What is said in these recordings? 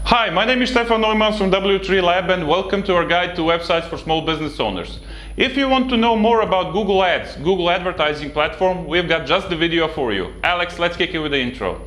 Hi, my name is Stefan Neumann from W3 Lab and welcome to our guide to websites for small business owners. If you want to know more about Google Ads, Google advertising platform, we've got just the video for you. Alex, let's kick it with the intro.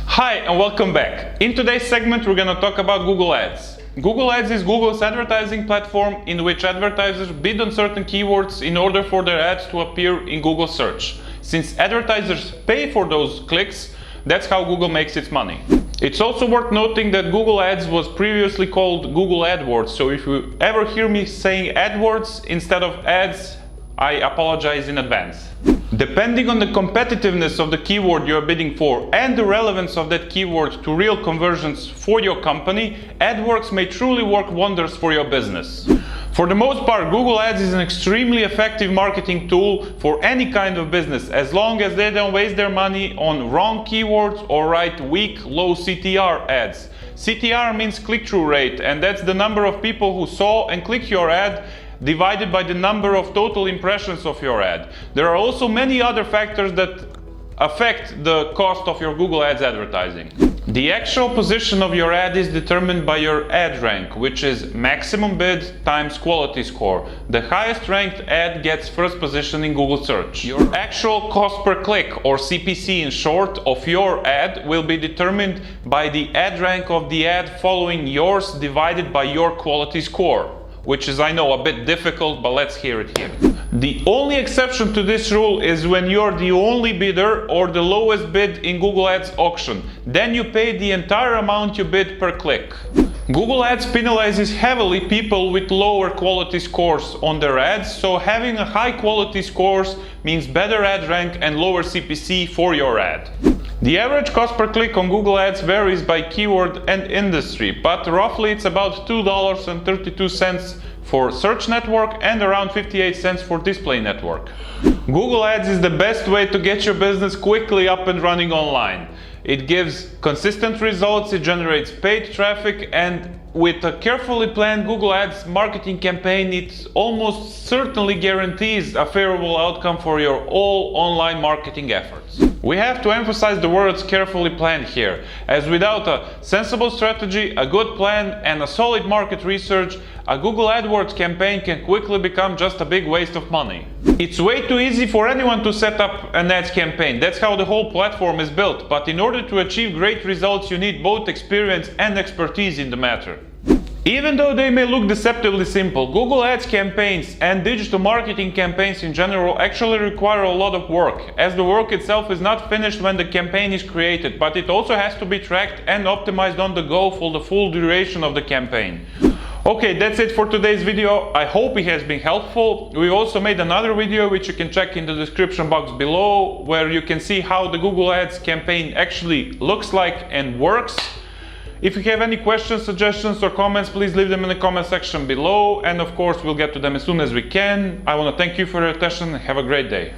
Hi and welcome back. In today's segment we're going to talk about Google Ads. Google Ads is Google's advertising platform in which advertisers bid on certain keywords in order for their ads to appear in Google search. Since advertisers pay for those clicks, that's how Google makes its money. It's also worth noting that Google Ads was previously called Google AdWords, so if you ever hear me saying AdWords instead of ads, I apologize in advance. Depending on the competitiveness of the keyword you are bidding for and the relevance of that keyword to real conversions for your company, AdWords may truly work wonders for your business. For the most part, Google Ads is an extremely effective marketing tool for any kind of business, as long as they don't waste their money on wrong keywords or write weak, low CTR ads. CTR means click-through rate, and that's the number of people who saw and clicked your ad divided by the number of total impressions of your ad. There are also many other factors that affect the cost of your Google Ads advertising. The actual position of your ad is determined by your ad rank, which is maximum bid times quality score. The highest ranked ad gets first position in Google search. Your actual cost per click, or CPC in short, of your ad will be determined by the ad rank of the ad following yours divided by your quality score, which is, I know, a bit difficult, but let's hear it here. The only exception to this rule is when you're the only bidder or the lowest bid in Google Ads auction. Then you pay the entire amount you bid per click. Google Ads penalizes heavily people with lower quality scores on their ads, so having a high quality scores means better ad rank and lower CPC for your ad. The average cost per click on Google Ads varies by keyword and industry, but roughly it's about $2.32 for search network and around 58 cents for display network. Google Ads is the best way to get your business quickly up and running online. It gives consistent results, it generates paid traffic, and with a carefully planned Google Ads marketing campaign, it almost certainly guarantees a favorable outcome for your all online marketing efforts. We have to emphasize the words carefully planned here, as without a sensible strategy, a good plan, and a solid market research, a Google AdWords campaign can quickly become just a big waste of money. It's way too easy for anyone to set up an ads campaign. That's how the whole platform is built. But in order to achieve great results, you need both experience and expertise in the matter. Even though they may look deceptively simple, Google Ads campaigns and digital marketing campaigns in general actually require a lot of work, as the work itself is not finished when the campaign is created, but it also has to be tracked and optimized on the go for the full duration of the campaign. Okay, that's it for today's video. I hope it has been helpful. We also made another video which you can check in the description box below, where you can see how the Google Ads campaign actually looks like and works. If you have any questions, suggestions or comments, please leave them in the comment section below, and of course we'll get to them as soon as we can. I want to thank you for your attention and have a great day.